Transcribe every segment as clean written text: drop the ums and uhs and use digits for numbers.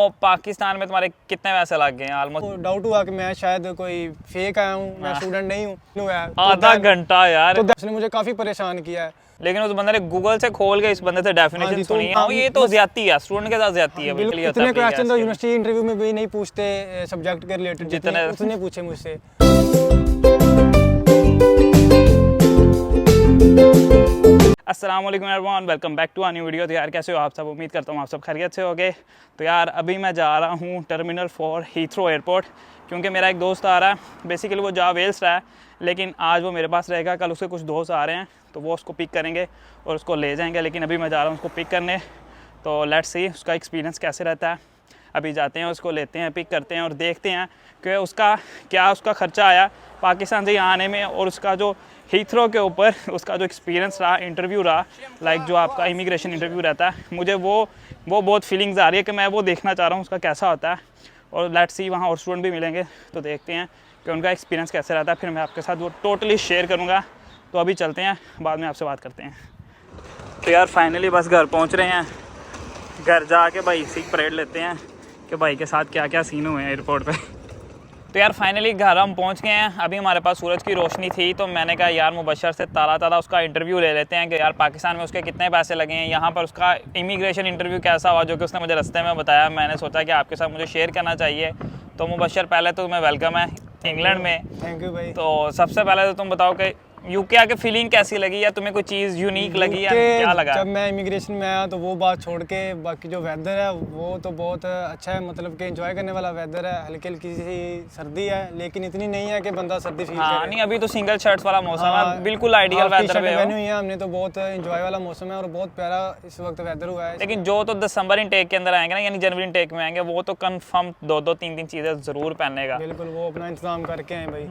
तो पाकिस्तान में तुम्हारे कितने पैसे लग गए हैं ऑलमोस्ट? डाउट हुआ कि मैं शायद कोई फेक आया हूँ, मैं स्टूडेंट नहीं हूँ। आधा घंटा यार, तो उसने मुझे काफ़ी परेशान किया है। लेकिन उस बंदे ने गूगल से खोल के इस बंदे से डेफिनेशन सुनी है। ये तो ज्यादती है, स्टूडेंट के साथ ज्यादती है। बिल्कुल, इतने क्वेश्चन तो यूनिवर्सिटी इंटरव्यू में भी नहीं पूछते सब्जेक्ट के रिलेटेड जितने उसने पूछे मुझसे। अस्सलाम वालेकुम everyone, welcome back to a new video. तो यार कैसे हो आप सब? उम्मीद करता हूँ आप सब खैरियत से होगे। तो यार अभी मैं जा रहा हूँ टर्मिनल 4 हीथ्रो एयरपोर्ट, क्योंकि मेरा एक दोस्त आ रहा है। बेसिकली वो जा वेल्स रहा है, लेकिन आज वो मेरे पास रहेगा। कल उसके कुछ दोस्त आ रहे हैं, तो वो उसको पिक करेंगे और उसको ले जाएंगे। लेकिन अभी मैं जा रहा हूँ उसको पिक करने, तो लेट्स सी उसका एक्सपीरियंस कैसे रहता है। अभी जाते हैं, उसको लेते हैं, पिक करते हैं और देखते हैं कि उसका खर्चा आया पाकिस्तान से यहाँ आने में, और उसका जो हीथ्रो के ऊपर उसका जो एक्सपीरियंस रहा, इंटरव्यू रहा, लाइक जो आपका इमिग्रेशन इंटरव्यू रहता है, मुझे वो बहुत फीलिंग्स आ रही है कि मैं वो देखना चाह रहा हूँ उसका कैसा होता है। और लेट्स सी वहाँ और स्टूडेंट भी मिलेंगे, तो देखते हैं कि उनका एक्सपीरियंस कैसे रहता है। फिर मैं आपके साथ वो टोटली शेयर करूँगा। तो अभी चलते हैं, बाद में आपसे बात करते हैं। तो यार फाइनली बस घर पहुँच रहे हैं। घर जाके भाई इसी परेड लेते हैं कि भाई के साथ क्या क्या सीन हुए हैं एयरपोर्ट पे। तो यार फाइनली घर हम पहुंच गए हैं। अभी हमारे पास सूरज की रोशनी थी, तो मैंने कहा यार मुबशर से ताज़ा उसका इंटरव्यू ले लेते हैं कि यार पाकिस्तान में उसके कितने पैसे लगे हैं, यहाँ पर उसका इमिग्रेशन इंटरव्यू कैसा हुआ, जो कि उसने मुझे रास्ते में बताया। मैंने सोचा कि आपके साथ मुझे शेयर करना चाहिए। तो मुबशर, पहले तो तुम्हें वेलकम है इंग्लैंड में। थैंक यू भाई। तो सबसे पहले तो तुम बताओ कि यूके आके फीलिंग कैसी लगी, या तुम्हें कोई चीज़ यूनिक लगी या क्या लगा? जब मैं इमिग्रेशन में आया तो वो बात छोड़ के बाकी जो वेदर है वो तो बहुत अच्छा है, मतलब कि एंजॉय करने वाला वेदर है। हल्की हल्की सी सर्दी है, लेकिन इतनी नहीं है कि बंदा सर्दी फील करे। नहीं, अभी तो सिंगल शर्ट्स वाला मौसम है, बिल्कुल आइडियल वेदर पे है। हमने तो बहुत एंजॉय वाला मौसम है और बहुत प्यारा इस वक्त वेदर हुआ है। लेकिन जो तो दिसंबर इनटेक के अंदर आएंगे ना, यानी जनवरी इनटेक में आएंगे, वो तो कंफर्म दो तीन चीज़ें ज़रूर पहनेगा। बिल्कुल, वो अपना इंतजाम करके आए भाई।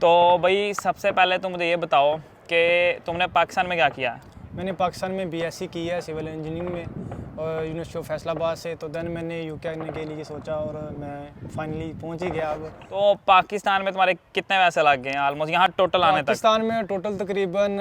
तो भाई सबसे पहले तो मुझे ये बताओ कि तुमने पाकिस्तान में क्या किया है? मैंने पाकिस्तान में बीएससी की है सिविल इंजीनियरिंग में, और यूनिवर्सिटी ऑफ फैसलाबाद से। तो देन मैंने यूके आने के लिए सोचा और मैं फाइनली पहुंच ही गया अब। तो पाकिस्तान में तुम्हारे कितने पैसे लग गए हैं ऑलमोस्ट यहाँ टोटल आने तक? पाकिस्तान में टोटल तकरीबन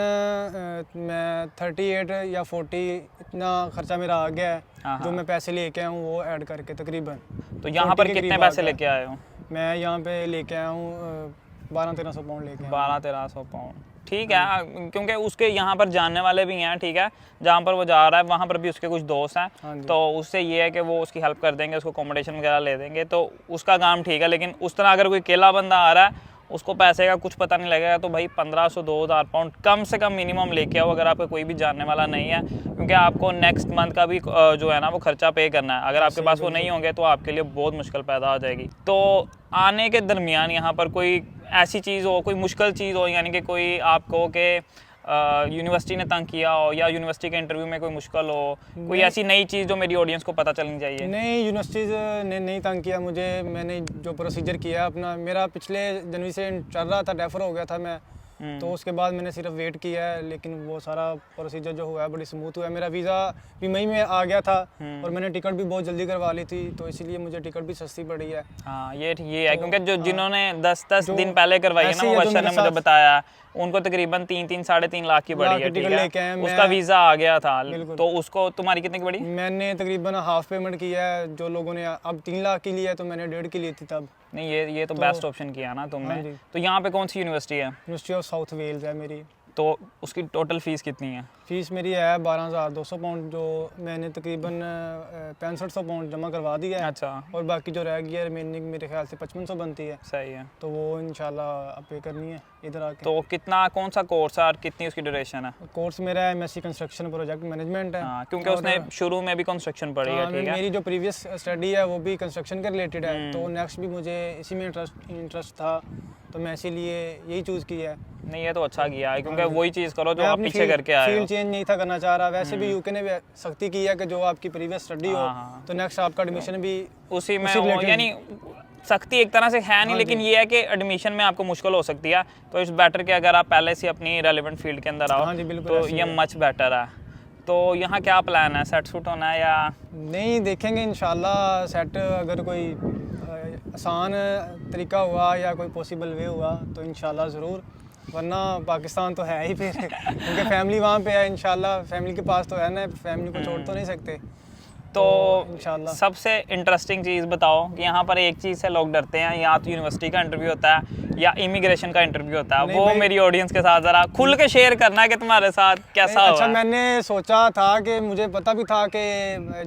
मैं 38 या 40 इतना खर्चा मेरा आ गया है। जो मैं पैसे लेके आया हूँ वो ऐड करके तकरीबन। तो यहाँ पर कितने पैसे लेके आए हो? मैं यहाँ पे लेके आया हूँ 1200-1300 पाउंड लेके। 1200-1300 पाउंड, ठीक है, क्योंकि उसके यहाँ पर जानने वाले भी हैं, ठीक है, जहाँ पर वो जा रहा है वहाँ पर भी उसके कुछ दोस्त हैं। तो उससे ये है कि वो उसकी हेल्प कर देंगे, उसको अकोमोडेशन वगैरह ले देंगे, तो उसका काम ठीक है। लेकिन उस तरह अगर कोई अकेला बंदा आ रहा है, उसको पैसे का कुछ पता नहीं लगेगा, तो भाई 1500-2000 पाउंड कम से कम मिनिमम लेके आओ, अगर आपका कोई भी जानने वाला नहीं है, क्योंकि आपको नेक्स्ट मंथ का भी जो है ना वो खर्चा पे करना है। अगर आपके पास वो नहीं होंगे तो आपके लिए बहुत मुश्किल पैदा हो जाएगी। तो आने के दरमियान यहाँ पर कोई ऐसी चीज़ हो, कोई मुश्किल चीज़ हो, यानी कि कोई आपको कि यूनिवर्सिटी ने तंग किया हो, या यूनिवर्सिटी के इंटरव्यू में कोई मुश्किल हो, कोई ऐसी नई चीज़ जो मेरी ऑडियंस को पता चलनी चाहिए? नहीं, यूनिवर्सिटीज़ ने नहीं तंग किया मुझे। मैंने जो प्रोसीजर किया अपना, मेरा पिछले जनवरी से चल रहा था, डेफर हो गया था मैं, तो उसके बाद मैंने सिर्फ वेट किया है। लेकिन वो सारा प्रोसीजर जो हुआ है बड़ी स्मूथ हुआ है। मेरा वीज़ा भी मई में आ गया था और मैंने टिकट भी बहुत जल्दी करवा ली थी, तो इसीलिए मुझे टिकट भी सस्ती पड़ी है। हाँ ये है, क्योंकि जो जिन्होंने 10 दिन पहले करवाई है ना, वो बच्चा ने मुझे बताया, उनको तकरीबन 3-3-3.5 लाख की पड़ी है, ठीक है। उसका वीज़ा आ गया था, तो उसको तुम्हारी कितने की पड़ी? मैंने तकरीबन हाफ पेमेंट किया है। जो लोगों ने अब 3 लाख की लिया है, तो मैंने 1.5 की ली थी तब। नहीं, ये तो बेस्ट ऑप्शन किया ना तुमने। तो यहाँ पे कौन सी यूनिवर्सिटी है? यूनिवर्सिटी ऑफ साउथ वेल्स है मेरी। तो उसकी टोटल फीस कितनी है? फ़ीस मेरी है 12,200 पाउंड, जो मैंने तकरीबन 6500 पाउंड जमा करवा दिया है। अच्छा। और बाकी जो रह गया रिमेनिंग मेरे ख्याल से 5500 बनती है। सही है, तो वो इंशाल्लाह अब पे करनी है इधर आके। तो कितना, कौन सा कोर्स है और कितनी उसकी ड्यूरेशन है? कोर्स मेरा एमएससी कंस्ट्रक्शन प्रोजेक्ट मैनेजमेंट है। क्योंकि उसने शुरू में भी कंस्ट्रक्शन पढ़ी है, ठीक है। मेरी जो प्रीवियस स्टडी है वो भी कंस्ट्रक्शन के रिलेटेड है, तो नेक्स्ट भी मुझे इसी में इंटरेस्ट था, तो मैं इसीलिए यही चूज़ किया है। नहीं, ये तो अच्छा किया है, क्योंकि वही चीज़ करो जो आप पीछे करके आए हो। फील्ड चेंज नहीं था करना चाह रहा। वैसे भी यूके ने भी सख्ती की है कि जो आपकी प्रीवियस स्टडी हो, तो नेक्स्ट आपका एडमिशन भी उसी में हो, यानी सख्ती एक तरह से है नहीं, लेकिन ये है कि एडमिशन में आपको मुश्किल हो सकती है। तो इस बेटर के अगर आप पहले से अपनी रेलेवेंट फील्ड के अंदर आओ, तो ये मच बेटर है। तो यहाँ क्या प्लान है, सेट सूट होना है या नहीं? देखेंगे इंशाल्लाह। सेट अगर कोई आसान तरीका हुआ या कोई पॉसिबल वे हुआ तो इंशाल्लाह ज़रूर, वरना पाकिस्तान तो है ही फिर क्योंकि फैमिली वहाँ पे है। इंशाल्लाह फैमिली के पास तो है ना, फैमिली को छोड़ तो नहीं सकते। तो इंशाल्लाह। सबसे इंटरेस्टिंग चीज़ बताओ कि यहाँ पर एक चीज़ से लोग डरते हैं, या तो यूनिवर्सिटी का इंटरव्यू होता है या इमिग्रेशन का इंटरव्यू होता है। नहीं वो भाई, मेरी ऑडियंस के साथ ज़रा खुल के शेयर करना है कि तुम्हारे साथ कैसा अच्छा, हुआ। मैंने सोचा था कि मुझे पता भी था कि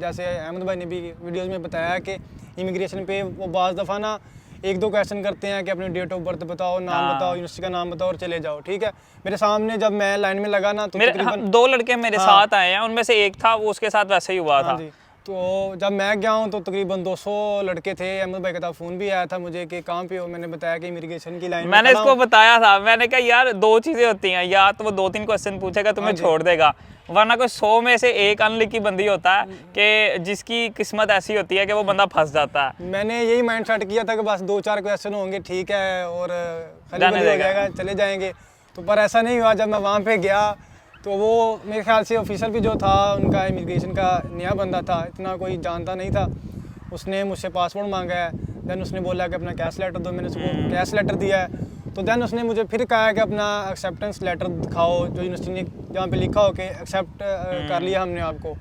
जैसे अहमद भाई ने भी वीडियोस में बताया कि इमिग्रेशन पे वो बाज़ दफ़ा ना एक दो क्वेश्चन करते हैं कि अपनी डेट ऑफ बर्थ बताओ, नाम हाँ। बताओ, यूनिवर्सिटी का नाम बताओ और चले जाओ। ठीक है, मेरे सामने जब मैं लाइन में लगा ना तो मेरे तकरीबन दो लड़के मेरे हाँ। साथ आए हैं, उनमें से एक था, वो उसके साथ वैसे ही हुआ हाँ था। जी, तो जब मैं गया हूँ तो तकरीबन 200 लड़के थे। अहमद भाई का था, फ़ोन भी आया था मुझे कि कहाँ पे हो। मैंने बताया कि इमिग्रेशन की लाइन में मैंने खड़ा इसको हूँ। बताया था, मैंने कहा यार दो चीज़ें होती हैं, या तो वो 2-3 क्वेश्चन पूछेगा तुम्हें हाँ जी। छोड़ देगा, वरना कोई 100 में से एक अनलकी बंदी होता है कि जिसकी किस्मत ऐसी होती है कि वो बंदा फंस जाता है। मैंने यही माइंड सेट किया था कि बस 2-4 क्वेश्चन होंगे, ठीक है, और खाली जाने बली हो देगा। जाएगा, चले जाएंगे। तो पर ऐसा नहीं हुआ। जब मैं वहाँ पे गया तो वो मेरे ख्याल से ऑफिसर भी जो था उनका इमिग्रेशन का नया बंदा था, इतना कोई जानता नहीं था। उसने मुझसे पासपोर्ट मांगा है, देन उसने बोला कि अपना कैश लेटर दो। मैंने उसको कैश लेटर दिया है। तो देन उसने मुझे फिर कहा कि अपना एक्सेप्टेंस लेटर दिखाओ जो यूनिवर्सिटी ने जहाँ पे लिखा हो कि एक्सेप्ट कर लिया हमने आपको।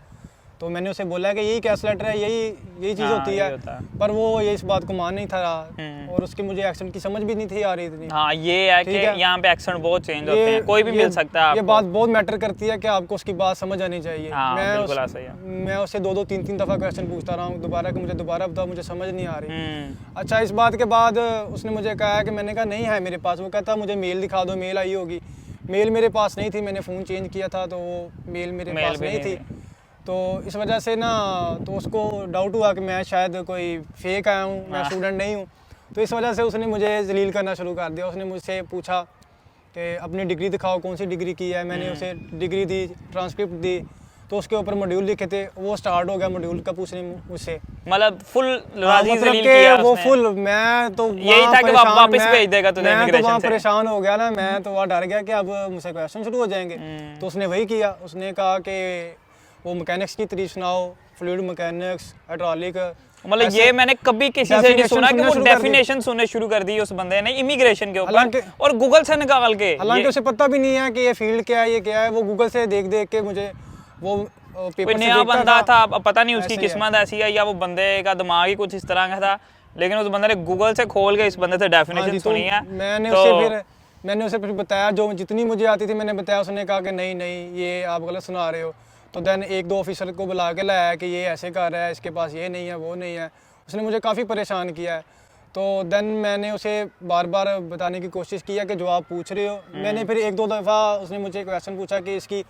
तो मैंने उसे बोला कि यही कैश लेटर है, यही चीज़ हाँ, होती यही है। होता है। पर वो ये इस बात को मान नहीं था और उसकी मुझे एक्सेंट की समझ भी नहीं थी आ रही इतनी। हाँ, ये है कि ठीक है। यहाँ पे एक्सेंट बहुत चेंज होते हैं, कोई भी मिल सकता है ये आपको। बात बहुत मैटर करती है कि आपको उसकी बात समझ आनी चाहिए। हाँ, बिल्कुल ऐसा ही है। मैं उससे 2-2 3-3 दफ़ा क्वेश्चन पूछता रहा हूँ दोबारा कि मुझे दोबारा बताओ, मुझे समझ नहीं आ रही। अच्छा, इस बात के बाद उसने मुझे कहा कि मैंने कहा नहीं है मेरे पास। वो कहता मुझे मेल दिखा दो, मेल आई होगी। मेल मेरे पास नहीं थी, मैंने फ़ोन चेंज किया था तो वो मेल मेरे मेल पास भी नहीं नहीं थी। तो इस वजह से ना तो उसको डाउट हुआ कि मैं शायद कोई फेक आया हूँ, मैं स्टूडेंट नहीं हूँ। तो इस वजह से उसने मुझे जलील करना शुरू कर दिया। उसने मुझसे पूछा कि अपनी डिग्री दिखाओ, कौन सी डिग्री की है। मैंने उसे डिग्री दी, ट्रांसक्रिप्ट दी। तो उसके ऊपर मॉड्यूल लिखे थे, वो स्टार्ट हो गया मॉड्यूल का पूछने मुझसे। मतलब फुल हाँ, राजी मतलब जलील कि किया वो उसने। फुल मैं तो यही वहाँ था कि परेशान- वापस मैं- भेज देगा तुझे मैं तो immigration वहाँ से। परेशान हो गया ना, मैं तो वहाँ डर गया कि अब मुझसे क्वेश्चन शुरू हो जाएंगे। तो उसने वही किया। उसने कहा कि वो मैकेनिक्स की तारीफ सुनाओ, फ्लूइड मैकेनिक्स, हाइड्रोलिक। मतलब ये मैंने कभी किसी से नहीं सुना कि वो सुनना शुरू कर दी। डेफिनेशन सुनने शुरू कर दी उस बंदे ने इमिग्रेशन के ऊपर, हालांकि- और गूगल से निकाल के। हालांकि ये उसे पता भी नहीं है कि ये फील्ड क्या है, ये क्या है। वो गूगल से देख देख के मुझे वो पेपर कोई से नया देखता बंदा था, अब पता नहीं उसकी ऐसे ही है। किस्मत ऐसी है या वो बंदे का दिमाग ही कुछ इस तरह का था, लेकिन उस बंदे ने गूगल से खोल के इस बंदे से हाँ डेफिनेशन जी, तो सुनी है। मैंने उसे फिर बताया, जो जितनी मुझे आती थी मैंने बताया। उसने कहा कि नहीं नहीं, ये आप गलत सुना रहे हो। तो देन 1-2 ऑफिसर को बुला के लाया कि ये ऐसे कर रहा है, इसके पास ये नहीं है, वो नहीं है। उसने मुझे काफ़ी परेशान किया है। तो देन मैंने उसे बार बार बताने की कोशिश किया कि जो आप पूछ रहे हो। मैंने फिर 1-2 दफ़ा उसने मुझे क्वेश्चन पूछा कि इसकी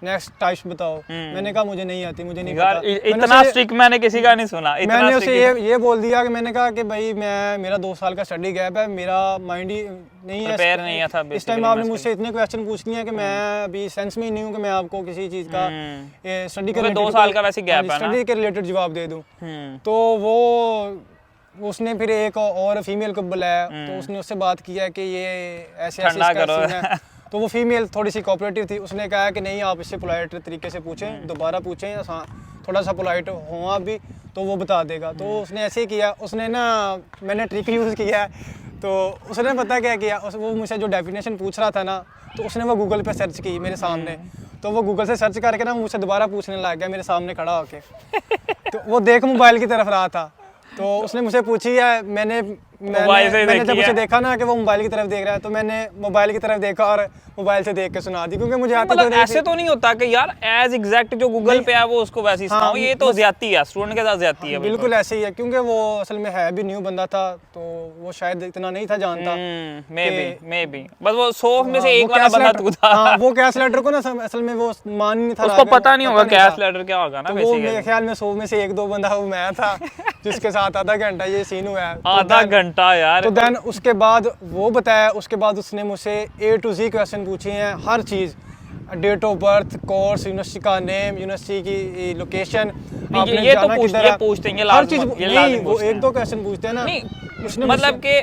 नेक्स्ट टाइप्स बताओ। मैंने कहा मुझे नहीं आती, मुझे नहीं यार पता। मैंने इतना उसे- स्ट्रिक्ट मैंने किसी का नहीं सुना, इतना मैंने उसे strict- ये बोल दिया कि मैंने कहा कि भाई मेरा 2 साल का स्टडी गैप है, मेरा माइंड ही नहीं है Prepare नहीं है था इस basically टाइम आपने मैं मुझसे इतने क्वेश्चन पूछ लिए हैं कि मैं अभी सेंस में ही नहीं हूँ कि मैं आपको किसी चीज़ का स्टडी के क्योंकि 2 साल का वैसे gap है ना। स्टडी के रिलेटेड जवाब दे दूँ। तो वो उसने फिर एक और फीमेल को बुलाया। तो उसने उससे बात किया कि ये ऐसे ठंडा इसका करो। सीन है। तो वो फीमेल थोड़ी सी कोऑपरेटिव थी। उसने कहा कि नहीं, आप इससे पोलाइट तरीके से पूछें, दोबारा पूछें, थोड़ा सा पोलाइट हो आप भी, तो वो बता देगा। तो उसने ऐसे ही किया। उसने ना, मैंने ट्रिक यूज़ किया है। तो उसने पता क्या किया, वो मुझसे जो डेफिनेशन पूछ रहा था ना, तो उसने वो गूगल पे सर्च की मेरे सामने। तो वो गूगल से सर्च करके ना मुझसे दोबारा पूछने लग गया मेरे सामने खड़ा होके। तो वो देख मोबाइल की तरफ रहा था। तो उसने मुझसे पूछी है, मैंने जब उसे देखा ना कि वो मोबाइल की तरफ देख रहा है, तो मैंने मोबाइल की तरफ देखा और मोबाइल से देख के सुना दी, क्योंकि मुझे आती मतलब तो नहीं ऐसे थी। तो नहीं होता कि यार एज एग्जैक्ट जो गूगल पे है वो उसको वैसे ही सुनाओ, ये तो ज्यादती है, स्टूडेंट के साथ ज्यादती है। बिल्कुल ऐसे ही है, क्योंकि वो असल में है भी न्यू बंदा था, तो वो शायद इतना नहीं था जानता। मे बी बस वो 100 में से एक वाला बंदा तू था। हाँ, वो कैश लेटर को ना असल में वो मान नहीं था, उसको पता नहीं होगा कैश लेटर क्या होगा ना। वो मेरे ख्याल में 100 में से 1-2 बंदा वो मैं था जिसके साथ आधा घंटा ये सीन हुआ है। आधा घंटा यार। तो देन उसके बाद वो बताया, उसके बाद उसने मुझसे A to Z क्वेश्चन पूछे हैं, हर चीज़, date of birth, course, university का नेम, यूनिवर्सिटी की लोकेशन, ये तो पूछते हैं, हर चीज़। नहीं, वो 1-2 क्वेश्चन पूछते हैं ना। नहीं मतलब कि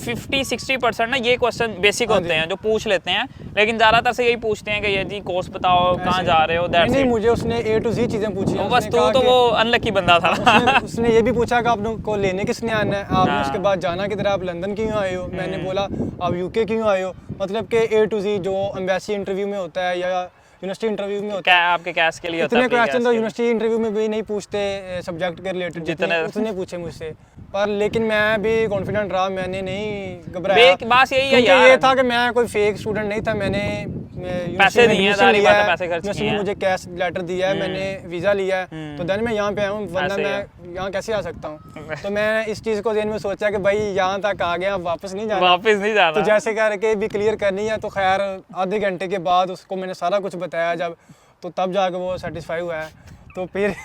50-60% ना ये क्वेश्चन बेसिक होते हैं जो पूछ लेते हैं, लेकिन ज्यादातर से यही पूछते हैं कि ये जी कोर्स बताओ, कहाँ जा रहे हो, दैट्स नहीं, इट। मुझे उसने A to Z चीज़ें पूछी हैं। बस तू तो वो अनलकी बंदा था। उसने ये भी पूछा कि आपको लेने किसने आना है, आपने उसके बाद जाना किधर, आप लंदन क्यों आए हो। मैंने बोला आप UK क्यों आए हो। मतलब कि A to Z जो एम्बेसी इंटरव्यू में होता है या यूनिवर्सिटी इंटरव्यू में होता क्या आपके कैश के लिए है। होता है इतने क्वेश्चन तो pre-gas यूनिवर्सिटी इंटरव्यू में भी नहीं पूछते सब्जेक्ट के रिलेटेड, जितने- उतने पूछे मुझसे। पर लेकिन मैं भी कॉन्फिडेंट रहा, मैंने नहीं घबराया। बात यही है क्योंकि यार, ये था कि मैं कोई फेक स्टूडेंट नहीं था, मैंने पैसे दिए हैं, सारी बातें पैसे खर्च यूनिवर्सिटी किए ने हैं। मुझे कैश लेटर दिया है, मैंने वीज़ा लिया है, तो देन मैं यहाँ पे आया हूँ, वरना ऐसे ही मैं यहाँ कैसे आ सकता हूँ। तो मैं इस चीज़ को ज़हन में सोचा कि भाई यहाँ तक आ गया, वापस नहीं जाना, वापस नहीं जाना। तो जैसे करके भी क्लियर करनी है। तो खैर आधे घंटे के बाद उसको मैंने सारा कुछ बताया जब, तो तब जाके वो सेटिस्फाई हुआ है। तो फिर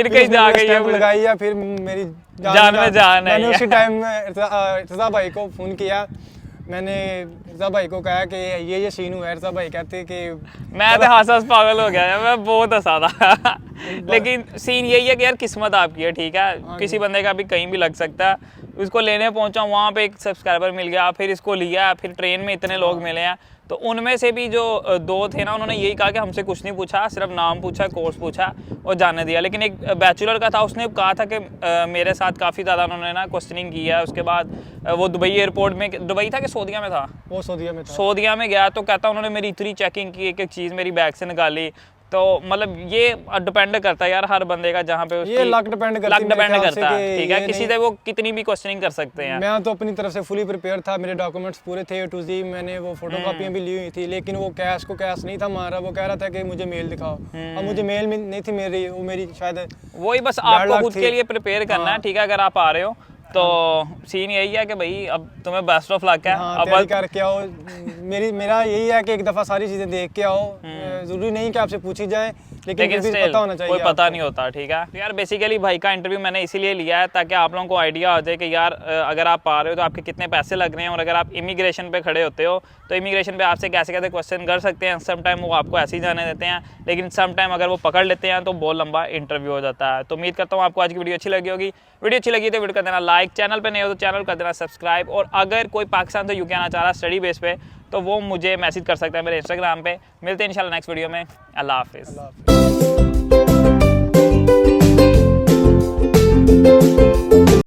कहीं जा गई है लगाई है, फिर मेरी जान में जान है। मैंने उसी टाइम रज़ा भाई को फ़ोन किया, मैंने रज़ा भाई को कहा कि ये सीन हुआ है। रज़ा भाई कहते कि मैं तो हंस पागल हो गया, मैं बहुत हंसा था। लेकिन सीन यही है कि यार किस्मत आपकी है, ठीक है, किसी बंदे का भी कहीं भी लग सकता है। उसको लेने पहुंचा, वहाँ पे एक सब्सक्राइबर मिल गया, फिर इसको लिया, फिर ट्रेन में इतने लोग मिले हैं। तो उनमें से भी जो दो थे ना, उन्होंने यही कहा कि हमसे कुछ नहीं पूछा, सिर्फ नाम पूछा, कोर्स पूछा और जाने दिया। लेकिन एक बैचलर का था, उसने कहा था कि मेरे साथ काफ़ी ज़्यादा उन्होंने ना क्वेश्चनिंग किया। उसके बाद वो दुबई एयरपोर्ट में, दुबई था कि सऊदीया में था, वो सऊदीया में था, सऊदीया में गया, तो कहता उन्होंने मेरी इतनी चेकिंग की, एक एक चीज़ मेरी बैग से निकाली। तो मतलब ये डिपेंड करता है यार हर बंदे का, जहाँ पे ये लक डिपेंड करता है, ठीक है, किसी से वो कितनी भी क्वेश्चनिंग कर सकते हैं। मैं तो अपनी तरफ से फुली प्रिपेयर था, मेरे डॉक्यूमेंट्स पूरे थे A to Z, मैंने वो फोटोकॉपियाँ भी ली हुई थी। लेकिन वो कैश को कैश नहीं था मारा, वो कह रहा था कि मुझे मेल दिखाओ। अब मुझे मेल नहीं थी मेरी, वो मेरी शायद वही बस आपको खुद के लिए प्रिपेयर करना है, ठीक है। अगर आप आ रहे हो तो सीन यही है कि भाई अब तुम्हें बेस्ट ऑफ लक है। अब करके आओ। मेरा यही है कि एक दफ़ा सारी चीज़ें देख के आओ, ज़रूरी नहीं कि आपसे पूछी जाए, लेकिन पता होना चाहिए, कोई पता नहीं होता, ठीक है। तो यार बेसिकली भाई का इंटरव्यू मैंने इसीलिए लिया है ताकि आप लोगों को आइडिया हो जाए कि यार अगर आप आ रहे हो तो आपके कितने पैसे लग रहे हैं, और अगर आप इमिग्रेशन पे खड़े होते हो तो इमिग्रेशन पे आपसे कैसे कैसे क्वेश्चन कर सकते हैं। सम टाइम वो आपको ऐसे ही जाने देते हैं, लेकिन सम टाइम अगर वो पकड़ लेते हैं तो बहुत लंबा इंटरव्यू हो जाता है। तो उम्मीद करता हूँ आपको आज की वीडियो अच्छी लगी होगी। वीडियो अच्छी लगी तो वीडियो कर देना लाइक, चैनल पे नहीं हो तो चैनल कर देना सब्सक्राइब, और अगर कोई पाकिस्तान से यूके आना चाह रहा है स्टडी बेस पे तो वो मुझे मैसेज कर सकता है मेरे इंस्टाग्राम पे। मिलते हैं इंशाल्लाह नेक्स्ट वीडियो में। अल्लाह हाफिज़।